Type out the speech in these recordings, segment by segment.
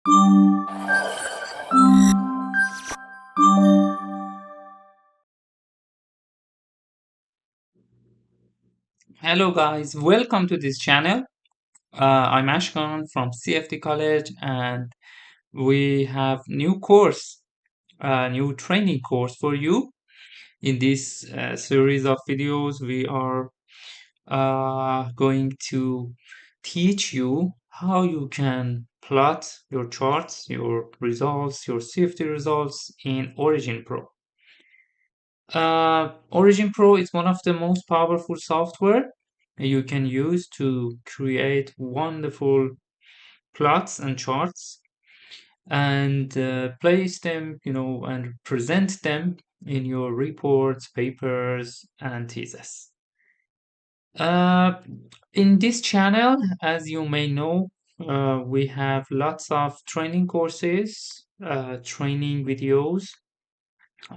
Hello guys, welcome to this channel. I'm Ashkan from CFD College and we have new course, new training course for you. In this series of videos, we are going to teach you how you can plot your charts, your results, your CFD results in OriginPro. OriginPro is one of the most powerful software you can use to create wonderful plots and charts and place them, and present them in your reports, papers, and thesis. Uh, in this channel, as you may know, we have lots of training courses, training videos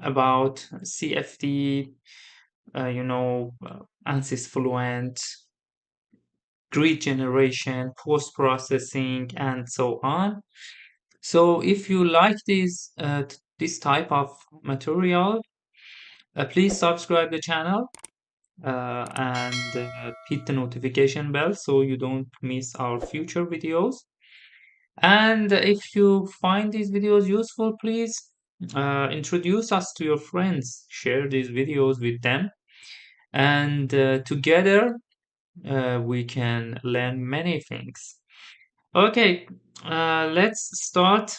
about CFD, ANSYS Fluent, grid generation, post-processing, and so on. So if you like this type of material, please subscribe the channel and hit the notification bell so you don't miss our future videos. And if you find these videos useful, please introduce us to your friends, share these videos with them, and together we can learn many things. Okay, let's start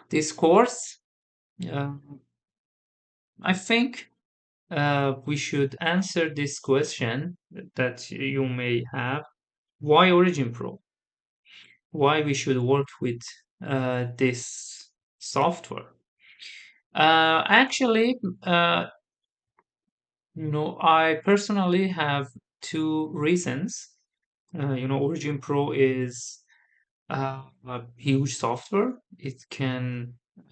this course. Uh, I think we should answer this question that you may have. Why Origin Pro? Why we should work with this software? Actually, I personally have two reasons. Origin Pro is a huge software.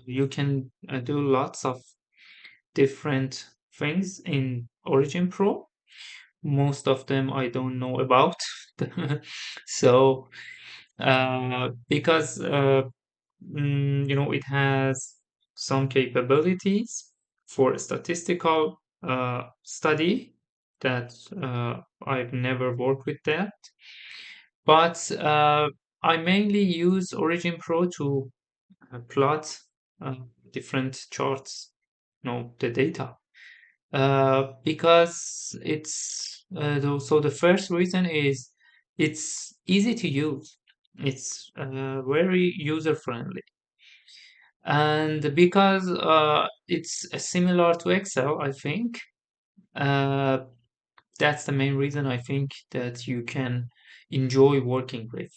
You can do lots of different things in Origin Pro. Most of them I don't know about. So, because it has some capabilities for statistical study that I've never worked with that. But I mainly use Origin Pro to plot uh, different charts, the data. Because so the first reason is it's easy to use. It's very user friendly, and because it's similar to Excel, I think uh, that's the main reason I think that you can enjoy working with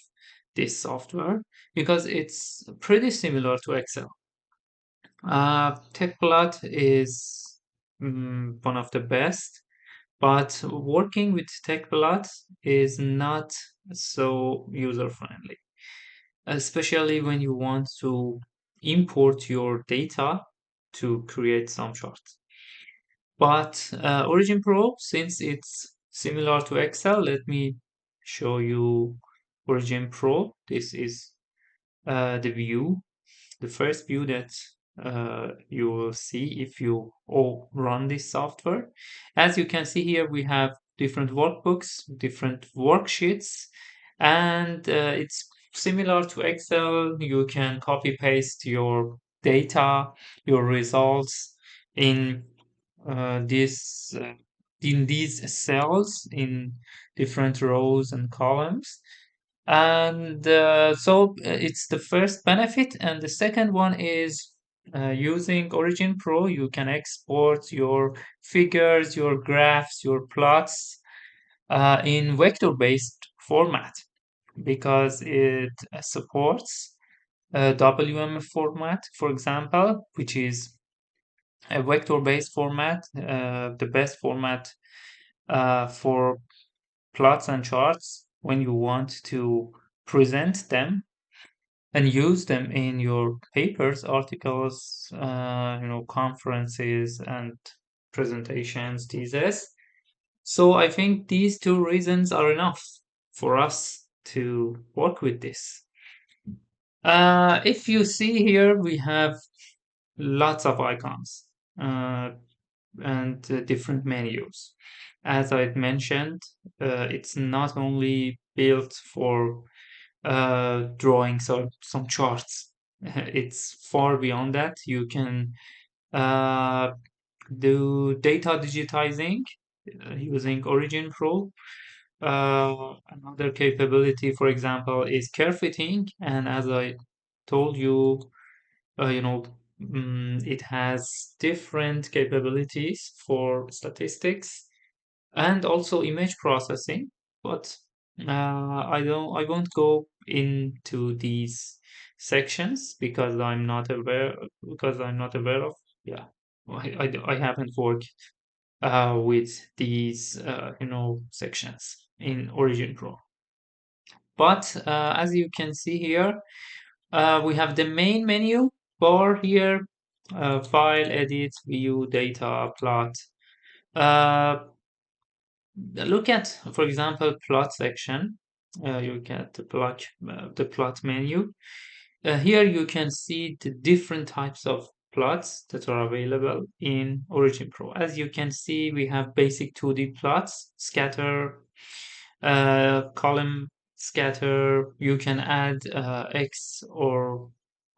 this software because it's pretty similar to Excel. TechPlot is one of the best, but working with TechPlot is not so user friendly, especially when you want to import your data to create some charts. But Origin Pro, since it's similar to Excel, let me show you Origin Pro. This is the view, the first view that you will see if you all run this software. As you can see here, we have different workbooks, different worksheets, and it's similar to Excel. You can copy paste your data, your results in this in these cells in different rows and columns. And it's the first benefit. And the second one is using Origin Pro, you can export your figures, your graphs, your plots in vector-based format because it supports WM format, for example, which is a vector-based format, the best format for plots and charts when you want to present them and use them in your papers, articles, conferences and presentations, thesis. So I think these two reasons are enough for us to work with this. If you see here, we have lots of icons uh, and different menus. As I mentioned, it's not only built for drawing some charts. It's far beyond that. You can uh, do data digitizing using OriginPro. Another capability, for example, is curve fitting, and as I told you, you know, it has different capabilities for statistics and also image processing. But I won't go into these sections because I'm not aware of. Yeah, I haven't worked with these sections in Origin Pro. But as you can see here, we have the main menu bar here, file, edit, view, data, plot. Uh, Look at, for example, plot section. You get the plot menu. Here you can see the different types of plots that are available in Origin Pro. As you can see, we have basic 2D plots, scatter, column scatter. You can add X or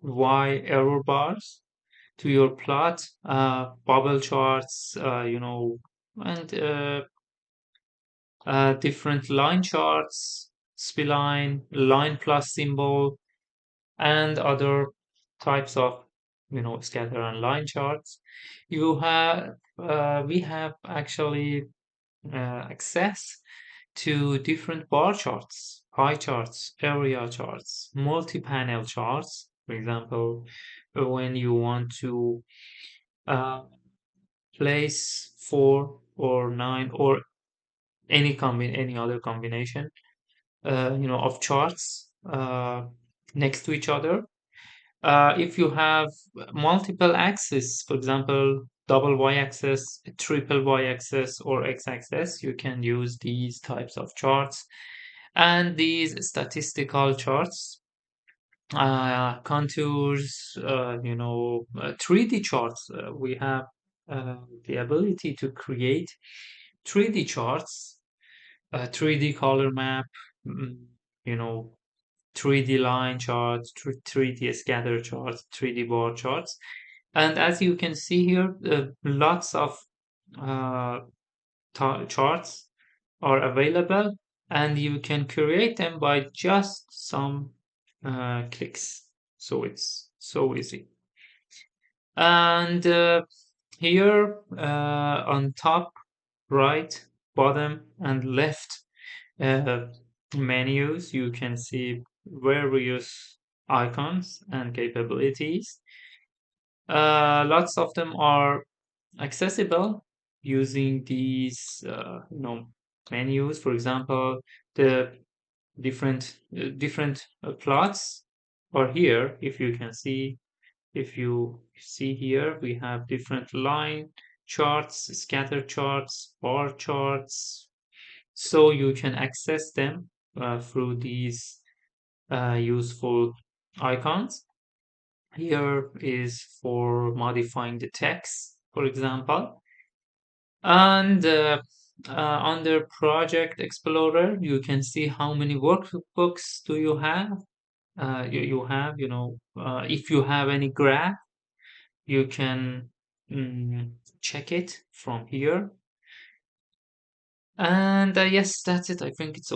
Y error bars to your plot, bubble charts, and different line charts, spline, line plus symbol, and other types of scatter and line charts. You have We have actually access to different bar charts, pie charts, area charts, multi-panel charts. For example, when you want to uh, place 4 or 9 or any other combination of charts next to each other. If you have multiple axes, for example, double y-axis, triple y-axis, or x-axis, you can use these types of charts. And these statistical charts, contours, 3D charts. We have the ability to create 3D charts, 3D color map, mm, you know, 3D line charts, 3D scatter charts, 3D bar charts. And as you can see here, lots of uh, charts are available, and you can create them by just some clicks. So it's so easy. And here on top, right, bottom, and left uh, menus, you can see various icons and capabilities. Lots of them are accessible using these menus. For example, the different plots are here. If you see here, we have different line charts, scatter charts, bar charts, so you can access them through these useful icons. Here is for modifying the text, for example. And under Project Explorer, you can see how many workbooks do you have. You have, if you have any graph, you can check it from here. And yes, that's it. I think it's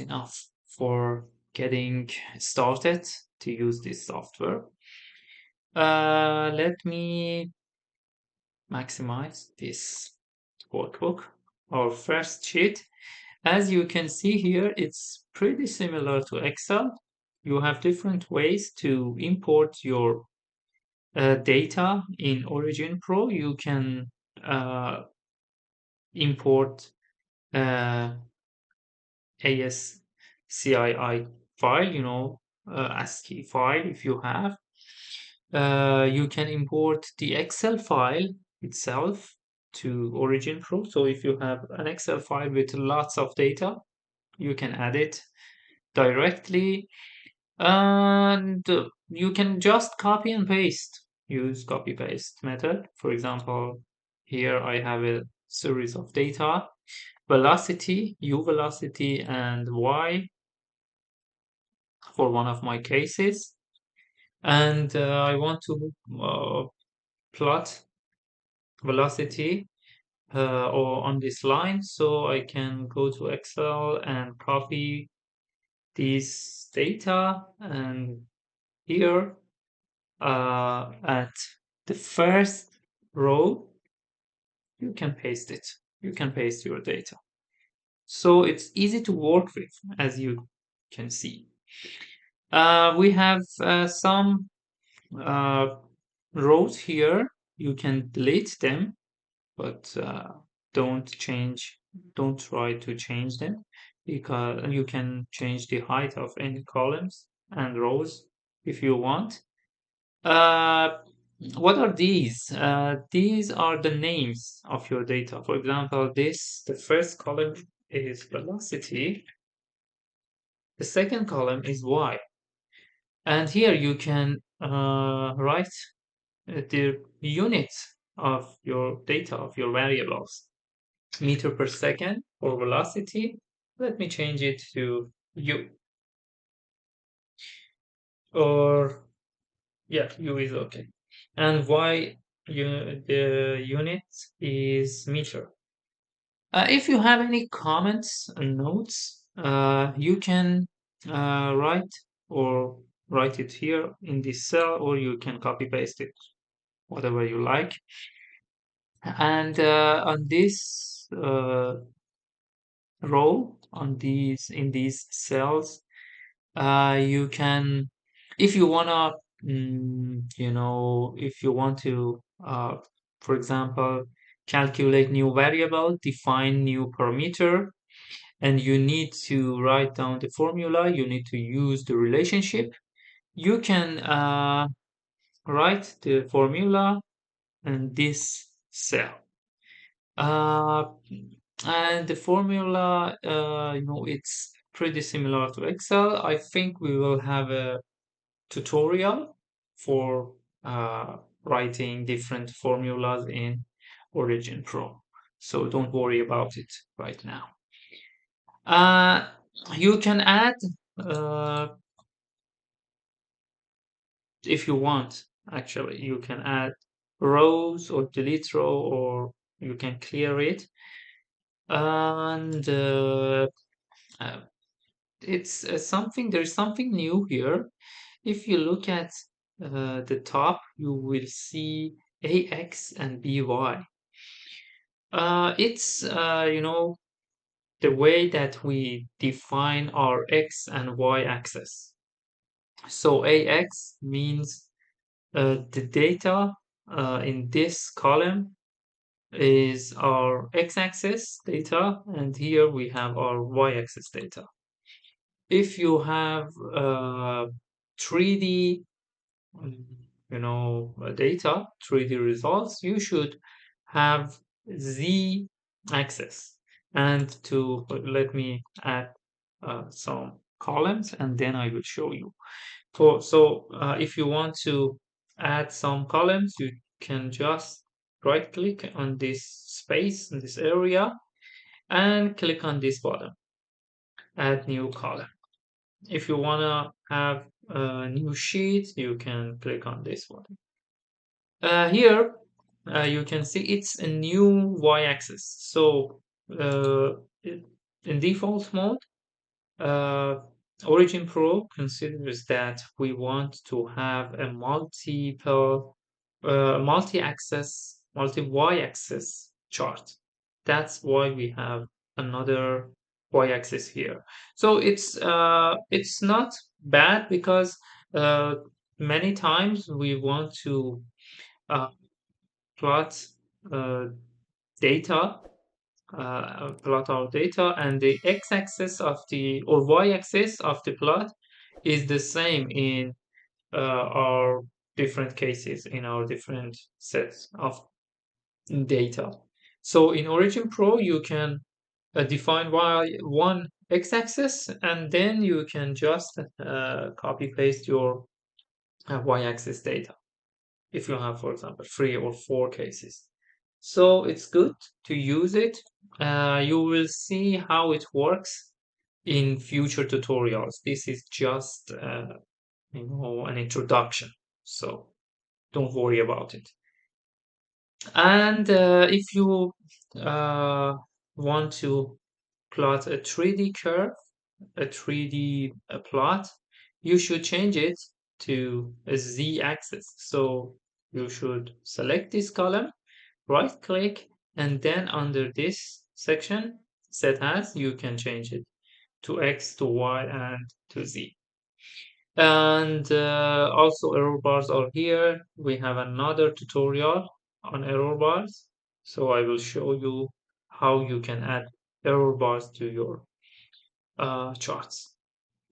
enough for getting started to use this software. Let me maximize this workbook, our first sheet. As you can see here, it's pretty similar to Excel. You have different ways to import your data in Origin Pro. You can import uh, ASCII file, ASCII file if you have. You can import the Excel file itself to Origin Pro. So if you have an Excel file with lots of data, you can add it directly. And you can just copy and paste. Use copy paste method. For example, here I have a series of data, velocity, u velocity, and y for one of my cases. And I want to plot velocity or on this line, so I can go to Excel and copy this data, and here at the first row you can paste it. You can paste your data. So it's easy to work with, as you can see. We have some uh, rows here. You can delete them, but don't change, don't try to change them, because you can change the height of any columns and rows if you want. Uh, what are these? These are the names of your data. For example, the first column is velocity, the second column is y. And here you can write the units of your data, of your variables. Meter per second for velocity. Let me change it to u. Or, yeah, u is okay. And y, the unit is meter. If you have any comments and notes, you can write or write it here in this cell, or you can copy paste it, whatever you like. And on this row, on these in these cells, you can, if you wanna, if you want to, for example, calculate new variable, define new parameter, and you need to write down the formula, you need to use the relationship, you can write the formula in this cell. Uh, and the formula, it's pretty similar to Excel. I think we will have a tutorial for writing different formulas in OriginPro. So don't worry about it right now. Uh, you can add, uh, if you want, actually, you can add rows or delete row, or you can clear it. And uh, it's there's something new here. If you look at the top, you will see AX and BY. It's the way that we define our X and Y axis. So AX means the data in this column is our x-axis data, and here we have our y-axis data. If you have 3D, data, 3D results, you should have z-axis. And to let me add some columns, and then I will show you. So if you want to add some columns, you can just right click on this space in this area and click on this button, add new column. If you want to have a new sheet, you can click on this button. Here you can see it's a new y-axis. So in default mode, uh, OriginPro considers that we want to have a multi-axis, multi-y-axis chart. That's why we have another y-axis here. So it's not bad, because uh, many times we want to uh, plot uh, data, plot our data, and the x-axis of the or y-axis of the plot is the same in our different cases, in our different sets of data. So in OriginPro, you can define one x-axis, and then you can just copy paste your y-axis data if you have, for example, 3 or 4 cases. So it's good to use it. You will see how it works in future tutorials. This is just an introduction, so don't worry about it. And if you uh, want to plot a 3D curve, a 3D plot, you should change it to a z-axis. So you should select this column, right click, and then under this section, set as, you can change it to x, to y, and to z. And also error bars are here. We have another tutorial on error bars. So I will show you how you can add error bars to your charts.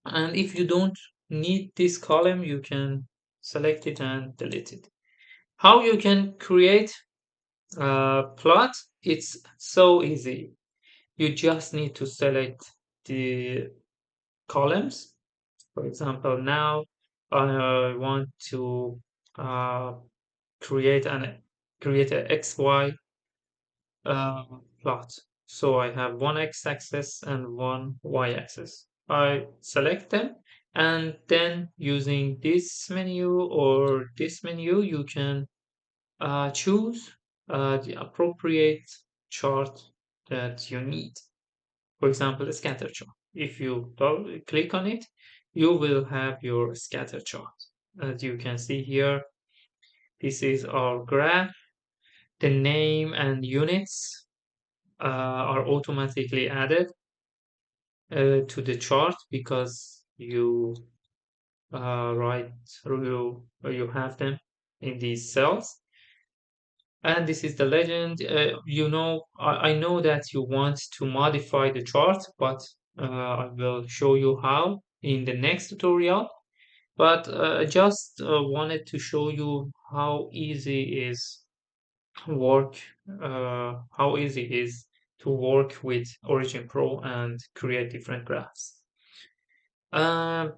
And if you don't need this column, you can select it and delete it. How you can create a plot? It's so easy. You just need to select the columns. For example, now I want to uh, create an create a XY uh, plot. So I have one x-axis and one y-axis. I select them, and then using this menu or this menu, you can choose the appropriate chart that you need. For example, a scatter chart. If you click on it, you will have your scatter chart. As you can see here, this is our graph. The name and units are automatically added to the chart because you write you have them in these cells. And this is the legend. I know that you want to modify the chart, but I will show you how in the next tutorial. But I just wanted to show you work, how easy it is to work with Origin Pro and create different graphs. Um,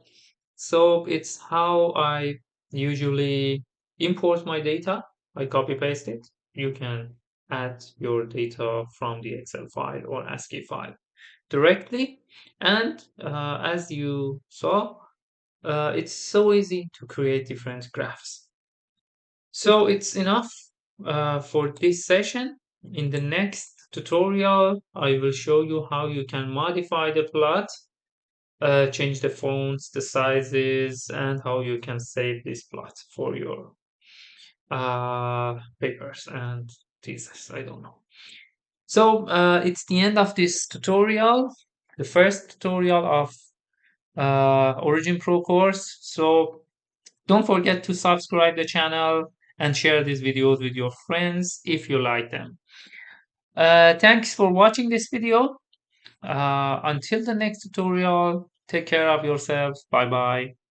so it's how I usually import my data. I copy paste it. You can add your data from the Excel file or ASCII file directly. And as you saw, it's so easy to create different graphs. So it's enough for this session. In the next tutorial, I will show you how you can modify the plot, change the fonts, the sizes, and how you can save this plot for your papers and thesis. I don't know. So it's the end of this tutorial, the first tutorial of Origin Pro course. So don't forget to subscribe the channel and share these videos with your friends if you like them. Thanks for watching this video. Until the next tutorial, take care of yourselves. Bye bye.